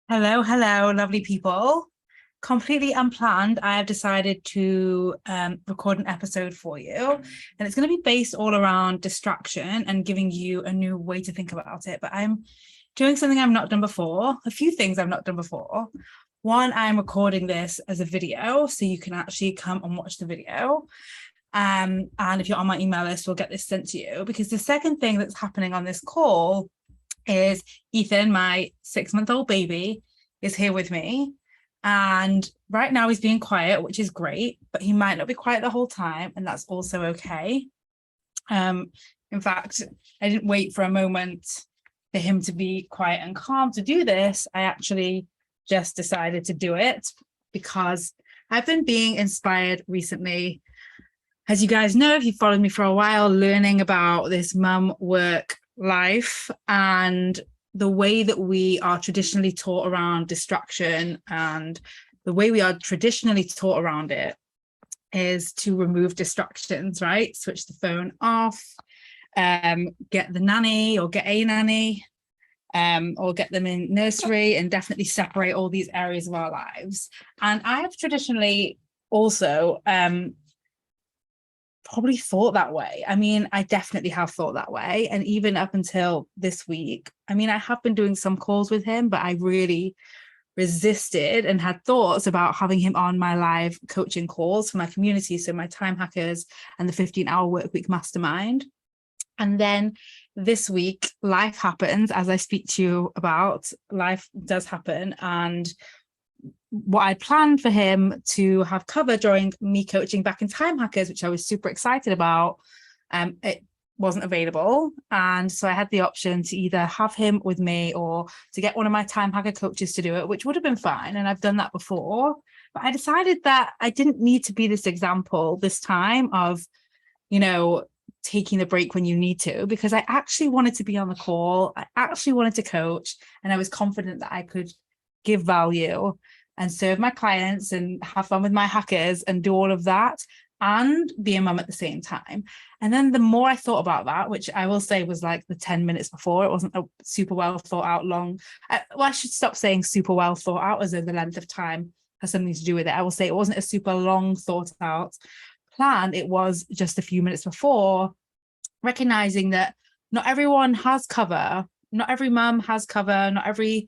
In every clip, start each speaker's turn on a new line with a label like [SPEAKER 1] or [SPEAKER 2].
[SPEAKER 1] Hello, hello, lovely people. Completely unplanned, I have decided to record an episode for you, and it's going to be based all around distraction and giving you a new way to think about it. But I'm doing something I've not done before, a few things I've not done before. One, I'm recording this as a video, so you can actually come and watch the video. And if you're on my email list, we'll get this sent to you. Because the second thing that's happening on this call is Eithan, my 6-month-old baby, is here with me. And right now he's being quiet, which is great, but he might not be quiet the whole time, and that's also okay. In fact, I didn't wait for a moment for him to be quiet and calm to do this. I actually just decided to do it because I've been being inspired recently. As you guys know, if you've followed me for a while, learning about this mum work life and the way that we are traditionally taught around distraction, and the way we are traditionally taught around it is to remove distractions, right? Switch the phone off, get the nanny or get a nanny, or get them in nursery, and definitely separate all these areas of our lives. And I have traditionally also probably thought that way. I mean, I definitely have thought that way. And even up until this week, I mean, I have been doing some calls with him, but I really resisted and had thoughts about having him on my live coaching calls for my community. So my time hackers and the 15-hour work week mastermind. And then this week, life happens, as I speak to you about. Life does happen. And what I planned for him to have covered during me coaching back in Time Hackers, which I was super excited about, it wasn't available. And so I had the option to either have him with me or to get one of my Time Hacker coaches to do it, which would have been fine. And I've done that before. But I decided that I didn't need to be this example this time of, taking the break when you need to, because I actually wanted to be on the call. I actually wanted to coach, and I was confident that I could give value and serve my clients and have fun with my hackers and do all of that and be a mum at the same time. And then the more I thought about that, which I will say was like the 10 minutes before, it wasn't a super well thought out long. I should stop saying super well thought out, as though the length of time has something to do with it. I will say it wasn't a super long thought out plan. It was just a few minutes before, recognizing that not everyone has cover. Not every mum has cover. Not every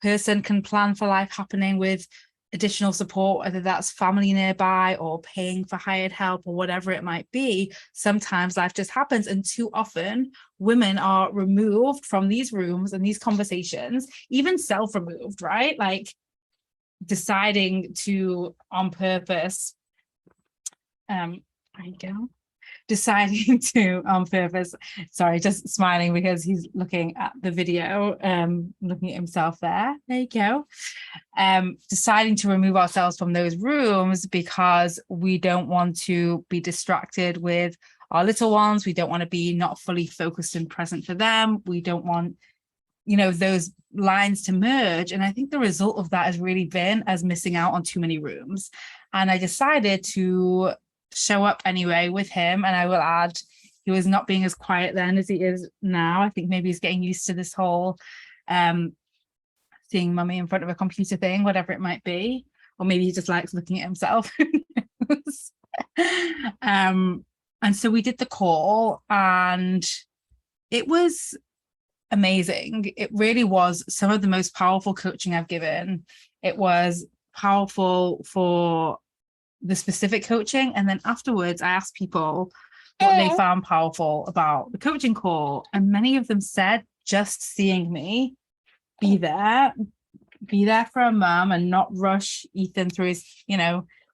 [SPEAKER 1] person can plan for life happening with additional support, whether that's family nearby or paying for hired help or whatever it might be. Sometimes life just happens, and too often women are removed from these rooms and these conversations, even self-removed, right? Like deciding to, on purpose, there you go, deciding to, on purpose, sorry, just smiling because he's looking at the video, looking at himself there you go, deciding to remove ourselves from those rooms because we don't want to be distracted with our little ones. We don't want to be not fully focused and present for them. We don't want those lines to merge. And I think the result of that has really been as missing out on too many rooms. And I decided to show up anyway with him. And I will add, he was not being as quiet then as he is now. I think maybe he's getting used to this whole seeing mummy in front of a computer thing, whatever it might be. Or maybe he just likes looking at himself. And so we did the call, and it was amazing. It really was some of the most powerful coaching I've given. It was powerful for the specific coaching, and then afterwards I asked people what they found powerful about the coaching call, and many of them said just seeing me be there for a mum and not rush Eithan through his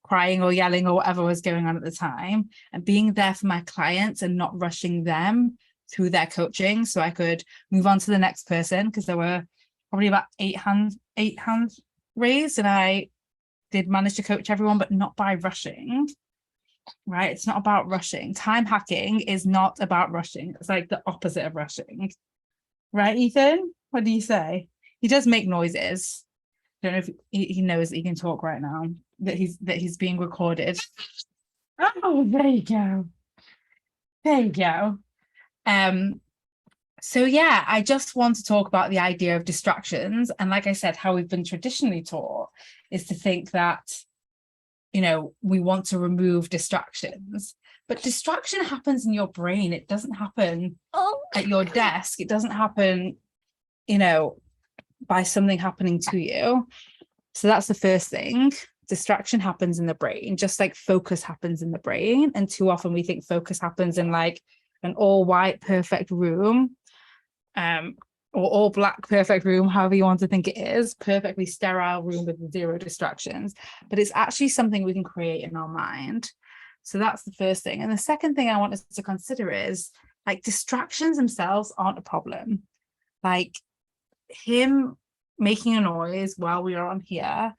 [SPEAKER 1] crying or yelling or whatever was going on at the time, and being there for my clients and not rushing them through their coaching so I could move on to the next person, because there were probably about eight hands raised, and I did manage to coach everyone, but not by rushing, right? It's not about rushing. Time hacking is not about rushing. It's like the opposite of rushing, right, Eithan? What do you say? He does make noises. I don't know if he knows that he can talk right now, that he's being recorded. Oh, there you go. So yeah, I just want to talk about the idea of distractions. And like I said, how we've been traditionally taught is to think that, we want to remove distractions. But distraction happens in your brain. It doesn't happen at your desk. It doesn't happen, by something happening to you. So that's the first thing. Distraction happens in the brain, just like focus happens in the brain. And too often we think focus happens in like an all white, perfect room, or all black, perfect room, however you want to think it is, perfectly sterile room with zero distractions. But it's actually something we can create in our mind. So that's the first thing. And the second thing I want us to consider is like distractions themselves aren't a problem. Like him making a noise while we are on here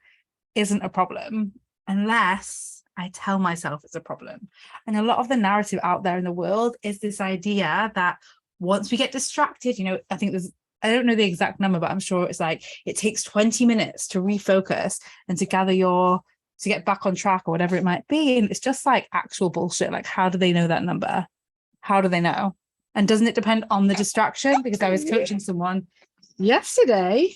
[SPEAKER 1] isn't a problem unless I tell myself it's a problem. And a lot of the narrative out there in the world is this idea that once we get distracted, I think I don't know the exact number, but I'm sure it's like it takes 20 minutes to refocus and to to get back on track or whatever it might be. And it's just like actual bullshit. Like, how do they know that number? How do they know? And doesn't it depend on the distraction? Because I was coaching someone yesterday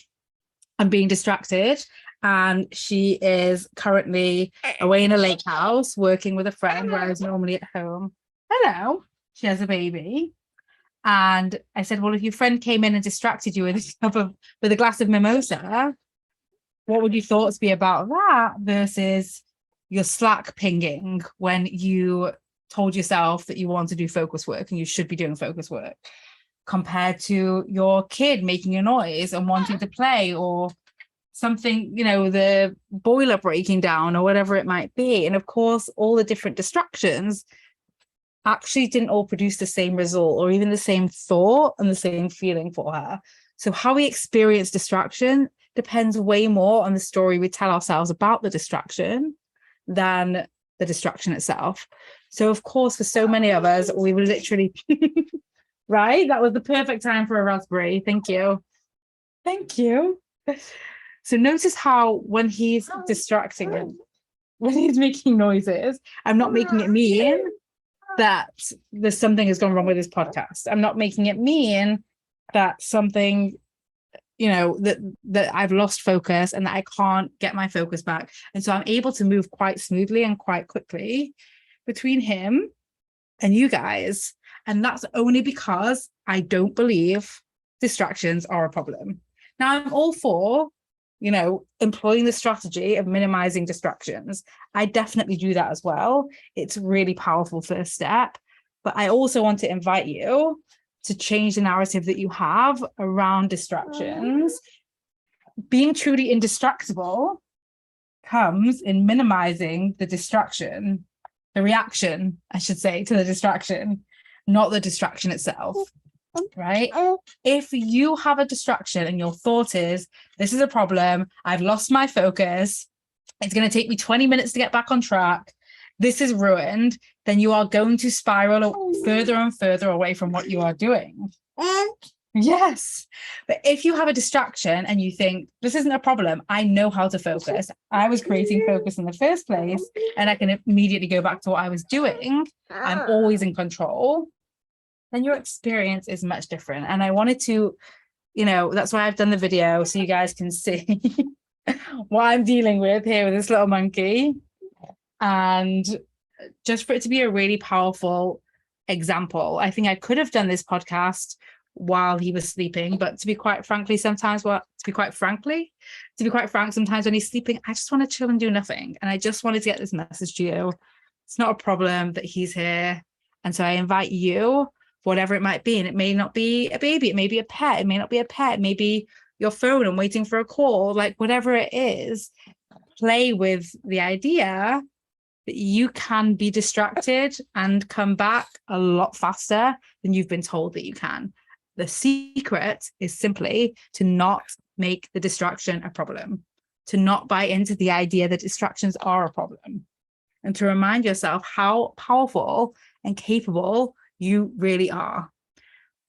[SPEAKER 1] and being distracted, and she is currently away in a lake house working with a friend, whereas normally at home. Hello, she has a baby. And I said, well, if your friend came in and distracted you with a glass of mimosa, what would your thoughts be about that versus your Slack pinging when you told yourself that you want to do focus work and you should be doing focus work, compared to your kid making a noise and wanting to play, or something, the boiler breaking down or whatever it might be. And of course, all the different distractions actually didn't all produce the same result or even the same thought and the same feeling for her. So how we experience distraction depends way more on the story we tell ourselves about the distraction than the distraction itself. So of course, for so many of us, we were literally right. That was the perfect time for a raspberry. Thank you. So notice how when he's distracting, when he's making noises, I'm not making it mean that there's something has gone wrong with this podcast. I'm not making it mean that something, that I've lost focus and that I can't get my focus back. And so I'm able to move quite smoothly and quite quickly between him and you guys. And that's only because I don't believe distractions are a problem. Now, I'm all for, employing the strategy of minimizing distractions. I definitely do that as well. It's a really powerful first step. But I also want to invite you to change the narrative that you have around distractions. Being truly indistractable comes in minimizing the distraction, the reaction, I should say, to the distraction, not the distraction itself. Right? If you have a distraction and your thought is, this is a problem, I've lost my focus, it's going to take me 20 minutes to get back on track, this is ruined, then you are going to spiral further and further away from what you are doing. Yes. But if you have a distraction and you think, this isn't a problem, I know how to focus, I was creating focus in the first place, and I can immediately go back to what I was doing, I'm always in control, then your experience is much different. And I wanted to, that's why I've done the video, so you guys can see what I'm dealing with here with this little monkey. And just for it to be a really powerful example. I think I could have done this podcast while he was sleeping, but to be quite frank, sometimes when he's sleeping, I just want to chill and do nothing. And I just wanted to get this message to you. It's not a problem that he's here. And so I invite you, whatever it might be, and it may not be a baby, it may be a pet, it may not be a pet, it may be your phone and waiting for a call, like whatever it is, play with the idea that you can be distracted and come back a lot faster than you've been told that you can. The secret is simply to not make the distraction a problem, to not buy into the idea that distractions are a problem, and to remind yourself how powerful and capable you really are.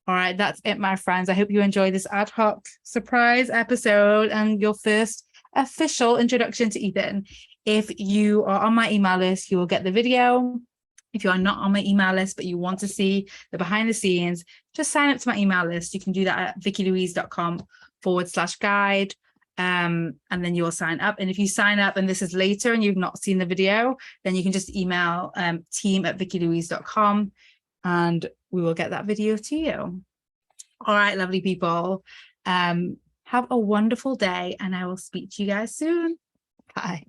[SPEAKER 1] All right, that's it, my friends. I hope you enjoyed this ad hoc surprise episode and your first official introduction to Eithan. If you are on my email list, you will get the video If you are not on my email list, but you want to see the behind the scenes, just sign up to my email list. You can do that at vickylouise.com/guide. And then you'll sign up. And if you sign up and this is later and you've not seen the video, then you can just email team@vickylouise.com and we will get that video to you. All right, lovely people. Have a wonderful day and I will speak to you guys soon. Bye.